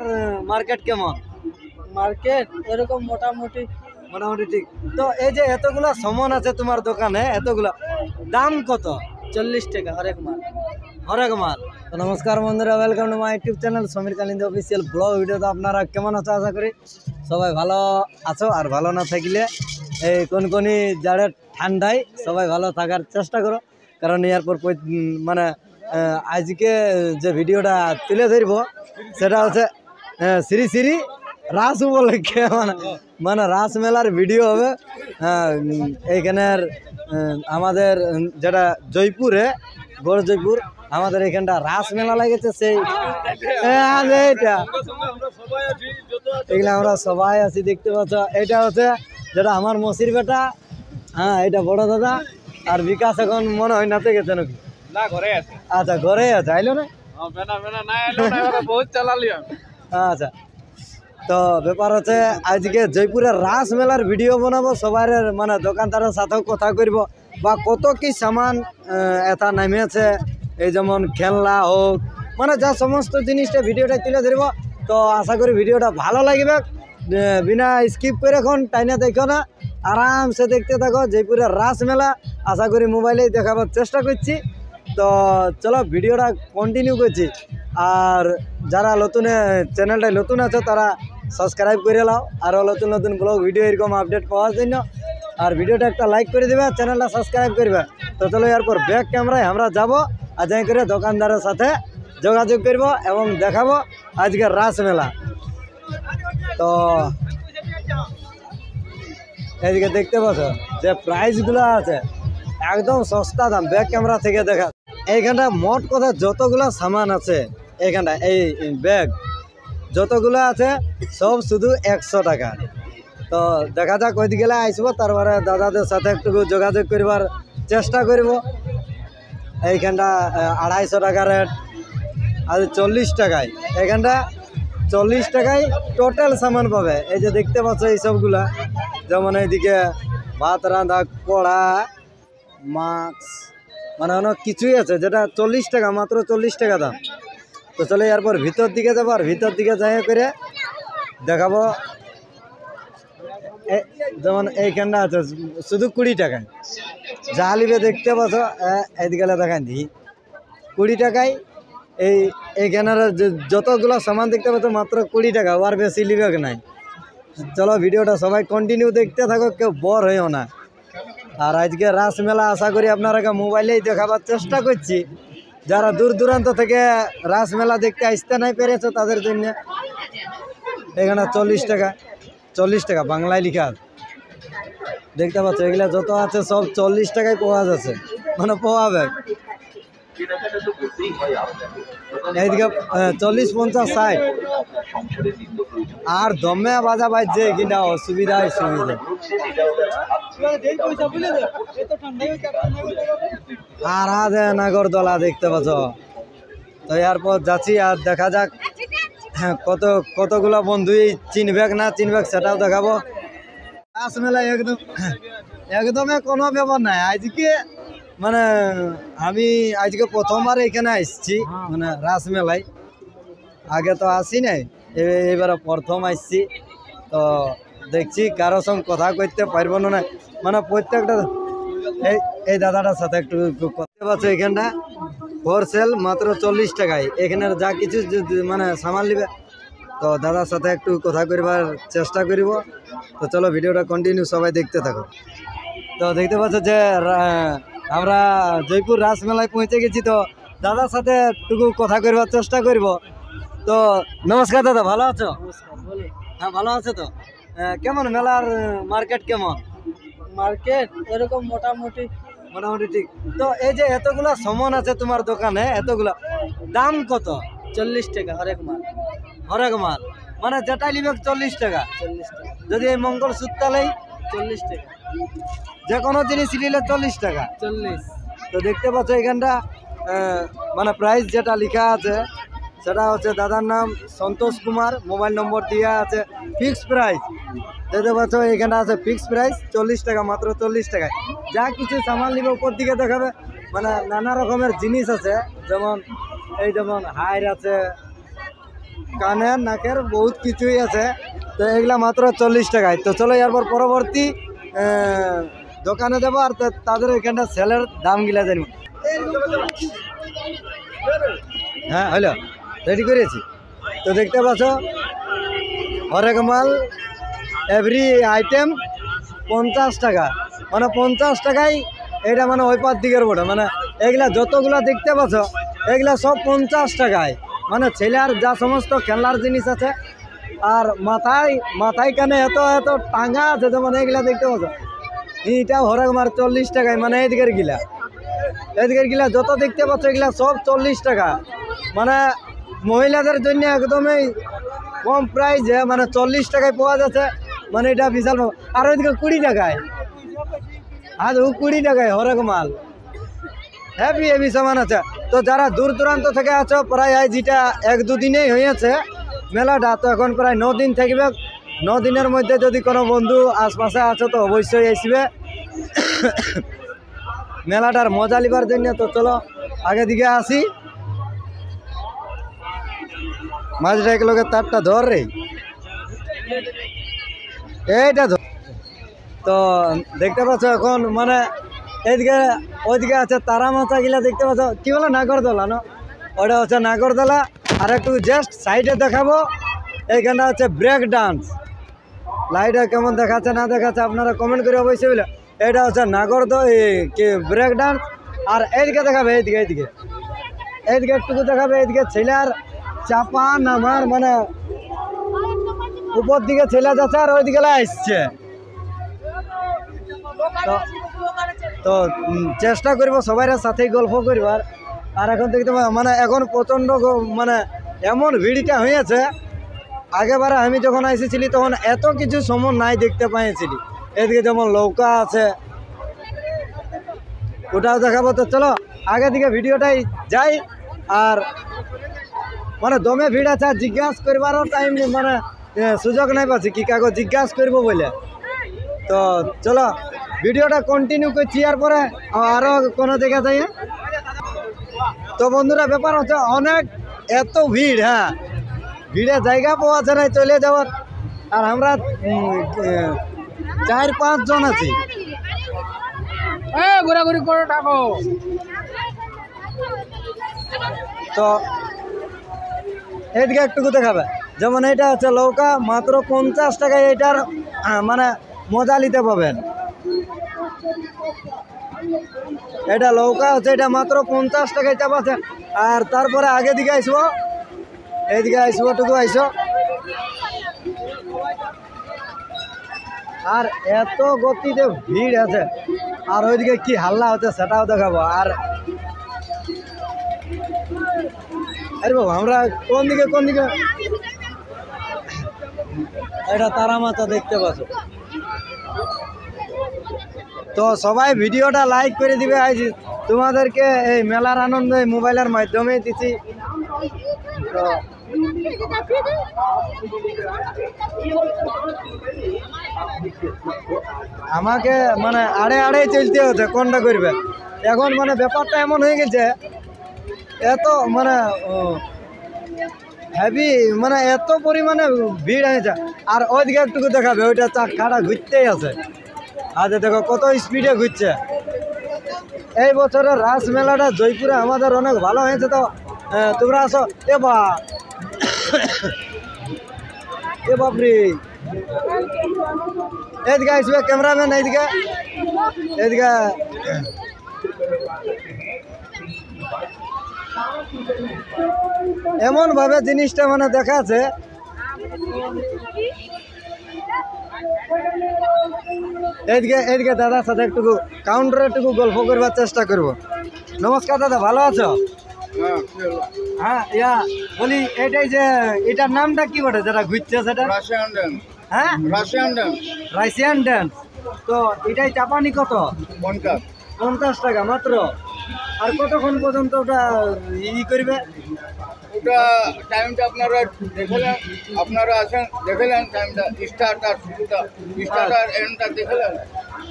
আর market কেমন? Market এরকম মোটামুটি মোটামুটি ঠিক। তো এই যে এতগুলা সামান আছে তোমার দোকানে, এতগুলা দাম কত? 40 টাকা হরেক মাল। হরেক মাল। তো নমস্কার বন্ধুরা, welcome to my YouTube channel Samir Kalindi official blog ভিডিওতে আপনারা কেমন আছো? আশা করি সবাই ভালো আছো, আর ভালো না থাকলে এই কোনকনি জাড়ে ঠান্ডায় সবাই ভালো থাকার চেষ্টা করো, কারণ এরপর মানে আজকে যে ভিডিওটা তুলে ধরব সেটা হচ্ছে শ্রী শ্রী রাস উপলক্ষে মানে রাস মেলার ভিডিও হবে। এইখানের আমাদের যেটা জয়পুরে, বড় জয়পুর, আমাদের এখানটা রাস মেলা লেগেছে। সেই এইটা এগুলো আমরা সবাই আছি, দেখতে পাচ্ছ। এটা হচ্ছে যেটা আমার মসির বেটা, হ্যাঁ এটা বড় দাদা। আর বিকাশ এখন মনে হয় নাতে গেছে নাকি? আচ্ছা, ঘরে আছে, আইলো না? আচ্ছা, তো ব্যাপার হচ্ছে আজকে জয়পুরের রাস মেলার ভিডিও বানাবো, সবার মানে দোকানদারের সাথেও কথা করব, বা কত কি সামান এটা নামিয়েছে, এই যেমন খেলনা হোক, মানে যা সমস্ত জিনিসটা ভিডিওটা তুলে ধরব। তো আশা করি ভিডিওটা ভালো লাগবে, বিনা স্কিপ করে এখন টাইনে দেখো না, আরামসে দেখতে থাকো জয়পুরের রাস মেলা। আশা করি মোবাইলেই দেখাবার চেষ্টা করছি। তো চলো ভিডিওটা কন্টিনিউ করছি। আর যারা নতুন চ্যানেলটায় নতুন আছে তারা সাবস্ক্রাইব করে নাও, আরও নতুন নতুন ব্লগ ভিডিও এরকম আপডেট পাওয়ার জন্য। আর ভিডিওটা একটা লাইক করে দেবে, চ্যানেলটা সাবস্ক্রাইব করবে। তো চলো এরপর ব্যাক ক্যামেরায় আমরা যাব, আর যাই করে দোকানদারের সাথে যোগাযোগ করব এবং দেখাবো আজকের রাস মেলা। তো এদিকে দেখতে পাচ্ছ যে প্রাইসগুলো আছে একদম সস্তা দাম, ব্যাক ক্যামেরা থেকে দেখা। এইখানটা মোট কথা যতগুলো সামান আছে এইখানটা, এই ব্যাগ যতগুলো আছে সব শুধু 100 টাকা। তো দেখা যাক ওইদিকে গেলে আসবো, তারপরে দাদাদের সাথে একটু যোগাযোগ করবার চেষ্টা করব। এইখানটা 250 টাকা রেট, আর 40 টাকায় এখানটা 40 টাকায় টোটাল সামান পাবে। এই যে দেখতে পাচ্ছ এই সবগুলা, যেমন এইদিকে ভাত রাঁধা কড়া, মাস্ক, মানে অনেক কিছুই আছে যেটা 40 টাকা, মাত্র 40 টাকা দাম। তো চলে এরপর ভিতর দিকে যাবো, আর ভিতর দিকে যাই করে দেখাবো। যেমন এইখানটা আছে শুধু 20 টাকায়, যা লিবে দেখতে পাচ্ছ। এদিকে দেখান দিই 20 টাকায়। এইখানের যতগুলো সামান দেখতে পাচ্ছ মাত্র 20 টাকা, আর বেশি লিবে নাই। চলো ভিডিওটা সবাই কন্টিনিউ দেখতে থাকো, কেউ বোর হইও না। আর আজকে রাস মেলা আশা করি আপনারা মোবাইলেই দেখাবার চেষ্টা করছি। যারা দূর দূরান্ত থেকে রাস মেলা দেখতে আসতে নাই পেরেছো তাদের জন্য এখানে 40 টাকা, 40 টাকা বাংলায় লেখা আছে, দেখতে পাচ্ছ। এগুলা যত আছে সব 40 টাকায় পাওয়া যাচ্ছে, মানে পাওয়াবে। এইদিকে 40, 50, 60 আর দমে বাজা বাজছে কিনা অসুবিধায় সুবিধা। আর নাগরদোলা দেখতে পাচ্ছ। তো এরপর যাচ্ছি, আর দেখা যাক কতগুলো বন্ধুই চিনবেক না চিনবেক সেটাও দেখাবো। রাস মেলায় একদমই কোনো ব্যাপার নাই। আজকে মানে আমি আজকে প্রথমবার এখানে আসছি, মানে রাস মেলায় আগে তো আসি নাই, এবারে প্রথম আসছি। তো দেখছি কারোর সঙ্গে কথা করতে পারবো না, মানে প্রত্যেকটা এই দাদাটার সাথে একটু করতে পারছো। এখানটা হোলসেল মাত্র 40 টাকায়, এখানের যা কিছু মানে সামান নিবে। তো দাদার সাথে একটু কথা করবার চেষ্টা করব। তো চলো ভিডিওটা কন্টিনিউ সবাই দেখতে থাকো। তো দেখতে পাচ্ছ যে আমরা জয়পুর রাস মেলায় পৌঁছে গেছি। তো দাদার সাথে একটু কথা করবার চেষ্টা করব। তো নমস্কার দাদা, ভালো আছো? হ্যাঁ ভালো আছে। তো কেমন মেলার মার্কেট কেমন? মার্কেট এরকম মোটামুটি মোটামুটি ঠিক। তো এই যে এতগুলা সামান আছে তোমার দোকানে, এতগুলা দাম কত? 40 টাকা হরেক মাল। হরেক মাল মানে যেটা নিবে 40 টাকা। 40 টাকা। যদি এই মঙ্গলসূত্র লাই 40 টাকা, যে কোনো জিনিস নিলে 40 টাকা। 40। তো দেখতে পাচ্ছ এখানটা মানে প্রাইস যেটা লেখা আছে সেটা হচ্ছে দাদার নাম সন্তোষ কুমার, মোবাইল নম্বর দেওয়া আছে। ফিক্সড প্রাইস দেখতে পাচ্ছ এখানটা আছে, ফিক্সড প্রাইস 40 টাকা, মাত্র 40 টাকায়। যা কিছু সামান নিবে উপর দিকে দেখাবে, মানে নানা রকমের জিনিস আছে, যেমন এই যেমন হাইর আছে, কানের নাকের বহুত কিছুই আছে। তো এগুলা মাত্র 40 টাকায়। তো চলো এরপর পরবর্তী দোকানে যাবো আর তাদের এখানটা সেলের দামগুলা জানবো। হ্যাঁ হলো, রেডি করেছি। তো দেখতে পাচ্ছ হরেক মাল এভরি আইটেম 50 টাকা, মানে 50 টাকায় এটা মানে ওই পার দিকের বটে, মানে এগুলা যতগুলা দেখতে পাচ্ছ এগুলা সব 50 টাকায়। মানে ছেলের যা সমস্ত খেলনার জিনিস আছে আর মাথায় কানে এত এত টাঙ্গা আছে, যেমন এগুলা দেখতে পাচ্ছ এইটা হরেক মার 40 টাকায়। মানে এদিকের গিলা যত দেখতে পাচ্ছ এগুলা সব 40 টাকা। মানে মহিলাদের জন্য একদমই কম প্রাইসে, মানে 40 টাকায় পাওয়া যাচ্ছে। মানে এটা বিশাল। আর ওইদিকে 20 টাকায়, আর 20 টাকায় হরেক মাল হেভি সামান আছে। তো যারা দূর দূরান্ত থেকে আছো, প্রায় যেটা 1-2 দিনেই হয়েছে মেলাটা, তো এখন প্রায় 9 দিন থাকবে। 9 দিনের মধ্যে যদি কোনো বন্ধু আশপাশে আছো তো অবশ্যই আসবে মেলাটার মজা লিবার জন্য। তো চলো আগে দিকে আসি, মাঝটা এক লোকের তারটা ধর রে, এইটা ধর। তো দেখতে পাচ্ছ এখন মানে এইদিকে ওইদিকে আছে তারা মাথা গিলা দেখতে পাচ্ছ, কি বলে নাগরদোলা না, ওটা হচ্ছে নাগরদোলা। আর একটু জাস্ট সাইডে দেখাবো, এইখানটা হচ্ছে ব্রেক ডান্স। লাইটে কেমন দেখাচ্ছে না দেখাচ্ছে আপনারা কমেন্ট করে অবশ্যই বলে। এটা হচ্ছে কি ব্রেক ডান্স। আর এইদিকে দেখাবে, এইদিকে একটুকু দেখাবে, এইদিকে ছেলের চাপা নামার, মানে উপর দিকে ছেলে যাচ্ছে আর ওইদিকে আসছে। তো চেষ্টা করবো সবাই সাথেই গল্প করবার। আর এখন দেখতে মানে এখন প্রচণ্ড মানে এমন ভিড়টা হয়েছে, আগেবারে আমি যখন এসেছিলি তখন এত কিছু সময় নাই দেখতে পাইছিলি। এদিকে যেমন নৌকা আছে, ওটাও দেখাবো। তো চলো আগে দিকে ভিডিওটাই যাই। আর মানে দমে ভিড় আছে, জিজ্ঞাসা করবারও টাইম মানে সুযোগ নাই পাচ্ছি কি কাগজ জিজ্ঞাসা করবো বলে। তো চলো ভিডিওটা কন্টিনিউ করছি, আর পরে আরও কোনো জায়গা যাই। তো বন্ধুরা ব্যাপার হচ্ছে অনেক এত ভিড়, হ্যাঁ ভিড়ে জায়গা পাওয়া যায় না চলে যাওয়ার। আর আমরা 4-5 জন আছি। ঘোরাঘুরি করে থাকো। তো এইদিকে একটুকু দেখাবে, যেমন এটা হচ্ছে নৌকা, মাত্র 50 টাকায় এটার মানে মজা নিতে পাবেন। এটা নৌকা হচ্ছে, এটা মাত্র 50 টাকায় চাপাচ্ছে। আর তারপরে আগে দিকে আসবো, এইদিকে আসবো টুকু আইসো। আর এত গতিতে ভিড় আছে, আর ওইদিকে কি হাল্লা হচ্ছে সেটাও দেখাবো। আর আরে বাবু আমরা কোন দিকে এটা তারা মাথা দেখতে পাচ্ছ। তো সবাই ভিডিওটা লাইক করে দিবে। আজ তোমাদেরকে এই মেলার আনন্দ এই মোবাইলের মাধ্যমে দিচ্ছি। তো আমাকে মানে আড়ে চলতে হচ্ছে, কোনটা করবে এখন। মানে ব্যাপারটা এমন হয়ে গেছে, এত মানে হেভি, মানে এত পরিমাণে ভিড় হয়েছে। আর ওইদিকে একটুকু দেখাবে, ওইটা চাকাটা ঘুরতেই আছে। আচ্ছা দেখো কত স্পিডে ঘুরছে। এই বছরের রাস মেলাটা জয়পুরে আমাদের অনেক ভালো হয়েছে। তো তোমরা আসো। এ বাপরে, এদিকে আসবে ক্যামেরাম্যান, এইদিকে এমন ভাবে জিনিসটা মানে দেখাচ্ছে। এদিকে দাদার সাথে একটু কাউন্টারে একটু গল্প করবার চেষ্টা করব। নমস্কার দাদা, ভালো আছো? হ্যাঁ বলি এটাই যে এটার নামটা কি বটে যেটা ঘুরছে সেটা? Russian dance. হ্যাঁ রাশিয়ান ড্যান্স। তো এটাই চাপানি কত? 50 টাকা মাত্র। আর কতক্ষণ পর্যন্ত ওটা করবে? ওটা টাইমটা আপনারা আসেন দেখলেন টাইমটা, স্টার্ট আর এন্ডটা দেখলেন।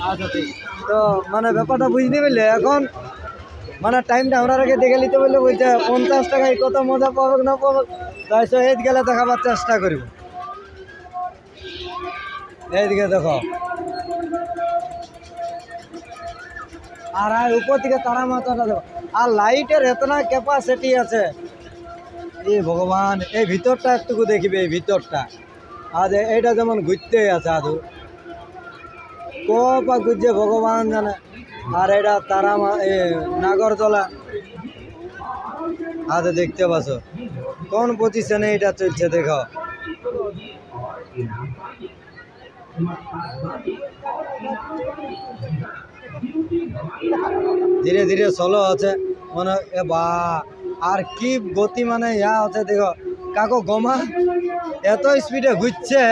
আচ্ছা ঠিক। তো মানে ব্যাপারটা বুঝতে পারলে এখন মানে টাইমটা আমরা আগে দেখে নিতে বললে বলছে 50 টাকায় কত মজা পাবে না পাবে। তাই এইদিকে গেলে দেখাবার চেষ্টা করব। এইদিকে দেখো, আর উপর থেকে তারা মাথাটা দেখো, আর লাইটের এতনা ক্যাপাসিটি আছে। এই ভগবান, এই ভিতরটা একটুকু দেখবে, এই ভিতরটা আর এইটা যেমন ঘুরতেই আছে আদু কপা ঘুরছে ভগবান জানে। আর এটা তারা নাগরতলা আদে দেখতে পাচ্ছ কোন পজিশনে এটা চলছে দেখো। ধীরে ধীরে স্লো আছে মানে বা, আর কি গতি মানে ইয়া আছে দেখো কাকো গমা এত স্পিডে ঘুরছে